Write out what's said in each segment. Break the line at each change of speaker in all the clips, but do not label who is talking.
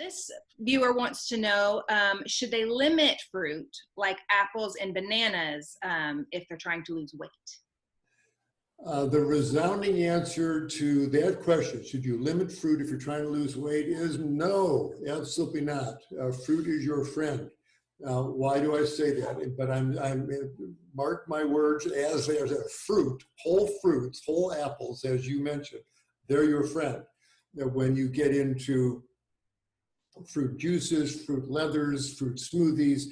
This viewer wants to know, should they limit fruit like apples and bananas if they're trying to lose weight?
The resounding answer to that question, should you limit fruit if you're trying to lose weight, is no, absolutely not. Fruit is your friend. Why do I say that? But I'm mark my words, as there's a fruit, whole fruits, whole apples, as you mentioned, they're your friend. Now, when you get into fruit juices, fruit leathers, fruit smoothies,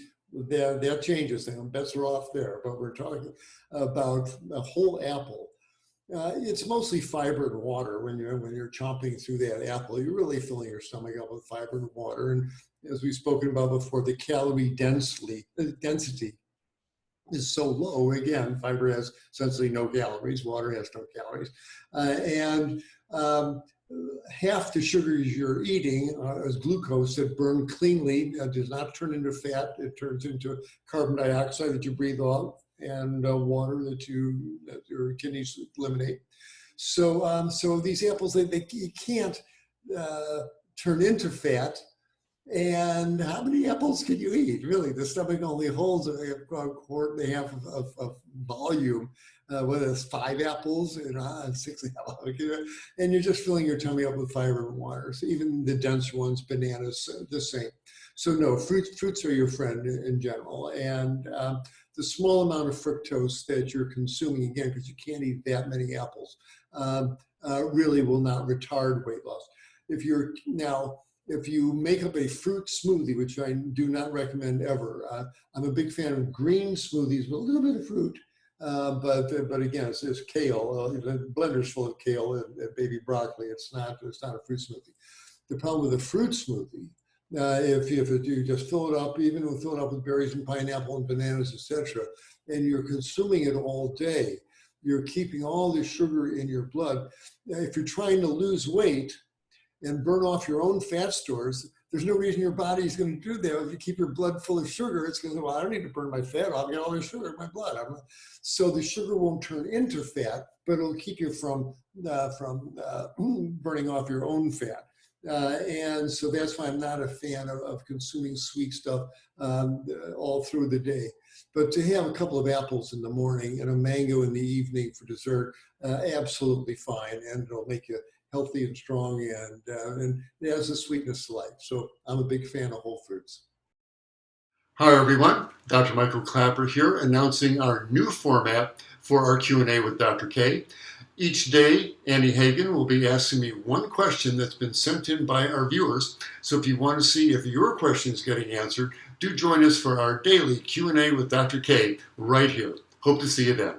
that changes things. Bets are off there, but we're talking about a whole apple. It's mostly fiber and water. When you're chomping through that apple, you're really filling your stomach up with fiber and water. And as we've spoken about before, the calorie density is so low. Again, fiber has essentially no calories, water has no calories. Half the sugars you're eating is glucose that burn cleanly, does not turn into fat. It turns into carbon dioxide that you breathe off and water that your kidneys eliminate. So these apples, you can't turn into fat. And how many apples can you eat? Really, the stomach only holds a quart and a half of volume. Whether it's 5 apples and 6 apples, and you're just filling your tummy up with fiber and water. So even the dense ones, bananas, the same. So no, fruits are your friend in general. And the small amount of fructose that you're consuming, again, because you can't eat that many apples, really will not retard weight loss. If you make up a fruit smoothie, which I do not recommend ever, I'm a big fan of green smoothies with a little bit of fruit. But again, it's kale. The blender's full of kale and baby broccoli. It's not a fruit smoothie. The problem with a fruit smoothie, if you just fill it up, fill it up with berries and pineapple and bananas, etc., and you're consuming it all day, you're keeping all the sugar in your blood. If you're trying to lose weight and burn off your own fat stores, there's no reason your body is going to do that. If you keep your blood full of sugar, it's going to, well, I don't need to burn my fat off. I got all this sugar in my blood. So the sugar won't turn into fat, but it'll keep you from burning off your own fat. And so that's why I'm not a fan of consuming sweet stuff all through the day. But to have a couple of apples in the morning and a mango in the evening for dessert, absolutely fine. And it'll make you healthy and strong, and it has a sweetness to life. So I'm a big fan of whole fruits.
Hi everyone, Dr. Michael Klaper here, announcing our new format for our Q&A with Dr. K. Each day, Annie Hagen will be asking me one question that's been sent in by our viewers. So if you want to see if your question is getting answered, do join us for our daily Q&A with Dr. K right here. Hope to see you then.